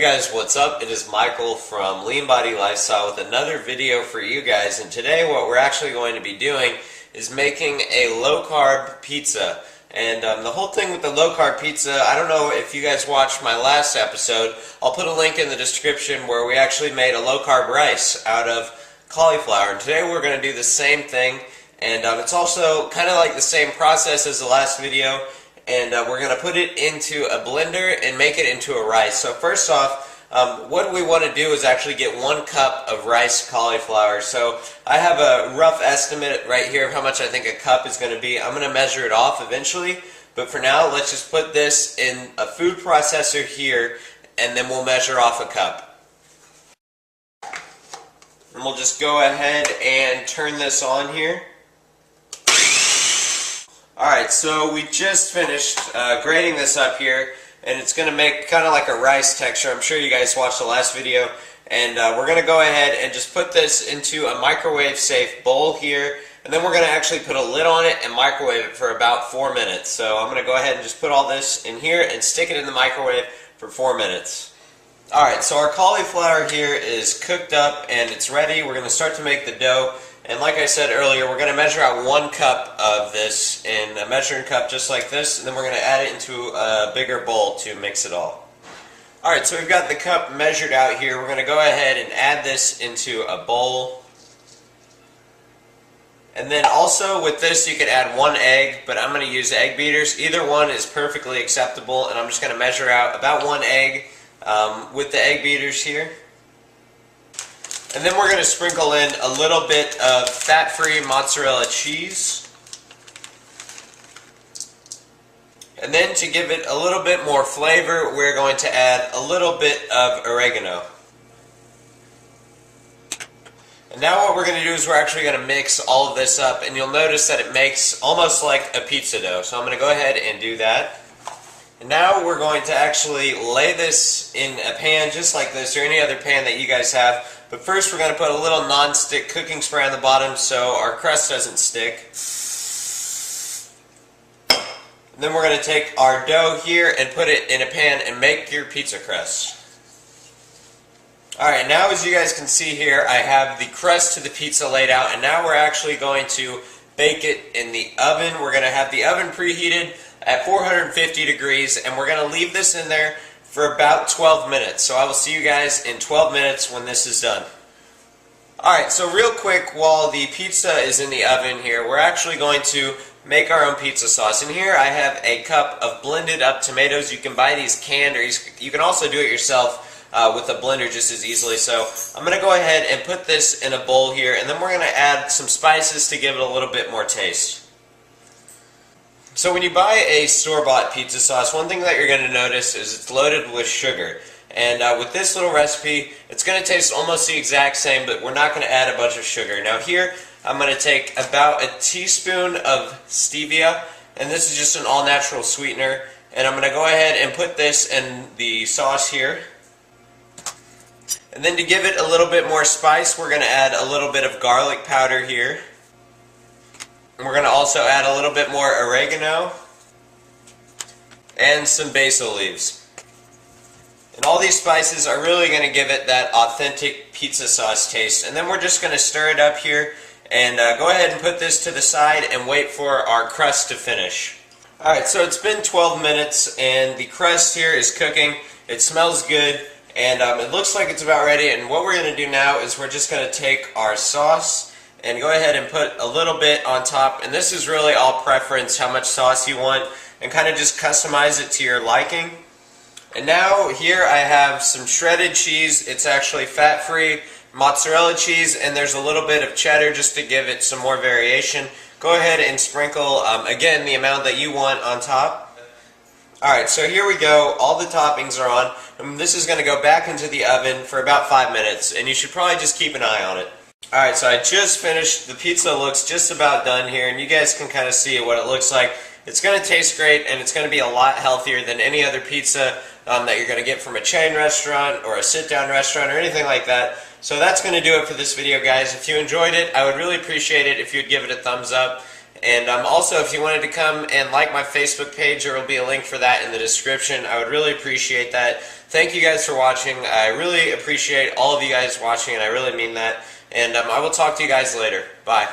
guys, what's up? It is Michael from Lean Body Lifestyle with another video for you guys, and today what we're actually going to be doing is making a low-carb pizza. And the whole thing with the low-carb pizza, I don't know if you guys watched my last episode. I'll put a link in the description where we actually made a low-carb rice out of cauliflower. And today we're going to do the same thing, and it's also kind of like the same process as the last video. And we're going to put it into a blender and make it into a rice. So first off, what we want to do is actually get 1 cup of rice cauliflower. So I have a rough estimate right here of how much I think a cup is going to be. I'm going to measure it off eventually, but for now let's just put this in a food processor here, and then we'll measure off a cup. And we'll just go ahead and turn this on here. Alright, so we just finished grating this up here, and it's going to make kind of like a rice texture. I'm sure you guys watched the last video, and we're going to go ahead and just put this into a microwave safe bowl here, and then we're going to actually put a lid on it and microwave it for about 4 minutes. So I'm going to go ahead and just put all this in here and stick it in the microwave for 4 minutes. Alright, so our cauliflower here is cooked up and it's ready. We're going to start to make the dough. And like I said earlier, we're going to measure out 1 cup of this in a measuring cup just like this, and then we're going to add it into a bigger bowl to mix it all. Alright, so we've got the cup measured out here. We're going to go ahead and add this into a bowl. And then also with this you could add 1 egg, but I'm going to use egg beaters. Either one is perfectly acceptable, and I'm just going to measure out about 1 egg with the egg beaters here. And then we're going to sprinkle in a little bit of fat-free mozzarella cheese. And then to give it a little bit more flavor, we're going to add a little bit of oregano. And now what we're going to do is we're actually going to mix all of this up, and you'll notice that it makes almost like a pizza dough. So I'm going to go ahead and do that. And now we're going to actually lay this in a pan just like this, or any other pan that you guys have. But first we're going to put a little non-stick cooking spray on the bottom so our crust doesn't stick. And then we're going to take our dough here and put it in a pan and make your pizza crust. Alright, now as you guys can see here, I have the crust to the pizza laid out, and now we're actually going to bake it in the oven. We're going to have the oven preheated at 450 degrees, and we're going to leave this in there for about 12 minutes. So I will see you guys in 12 minutes when this is done. Alright, so real quick, while the pizza is in the oven here, we're actually going to make our own pizza sauce. And here I have a cup of blended up tomatoes. You can buy these canned, or you can also do it yourself with a blender just as easily. So I'm going to go ahead and put this in a bowl here, and then we're going to add some spices to give it a little bit more taste. So when you buy a store-bought pizza sauce, one thing that you're going to notice is it's loaded with sugar. And with this little recipe, it's going to taste almost the exact same, but we're not going to add a bunch of sugar. Now here, I'm going to take about a teaspoon of stevia, and this is just an all-natural sweetener. And I'm going to go ahead and put this in the sauce here. And then to give it a little bit more spice, we're going to add a little bit of garlic powder here. And we're going to also add a little bit more oregano and some basil leaves. And all these spices are really going to give it that authentic pizza sauce taste. And then we're just going to stir it up here and go ahead and put this to the side and wait for our crust to finish. Alright, so it's been 12 minutes and the crust here is cooking. It smells good, and it looks like it's about ready. And what we're going to do now is we're just going to take our sauce and go ahead and put a little bit on top, and this is really all preference, how much sauce you want, and kind of just customize it to your liking. And now here I have some shredded cheese. It's actually fat-free mozzarella cheese, and there's a little bit of cheddar just to give it some more variation. Go ahead and sprinkle, again, the amount that you want on top. Alright, so here we go. All the toppings are on, and this is going to go back into the oven for about 5 minutes, and you should probably just keep an eye on it. Alright, so I just finished. The pizza looks just about done here, and you guys can kind of see what it looks like. It's going to taste great, and it's going to be a lot healthier than any other pizza that you're going to get from a chain restaurant or a sit-down restaurant or anything like that. So that's going to do it for this video, guys. If you enjoyed it, I would really appreciate it if you'd give it a thumbs up. And also, if you wanted to come and like my Facebook page, there will be a link for that in the description. I would really appreciate that. Thank you guys for watching. I really appreciate all of you guys watching, and I really mean that. And I will talk to you guys later. Bye.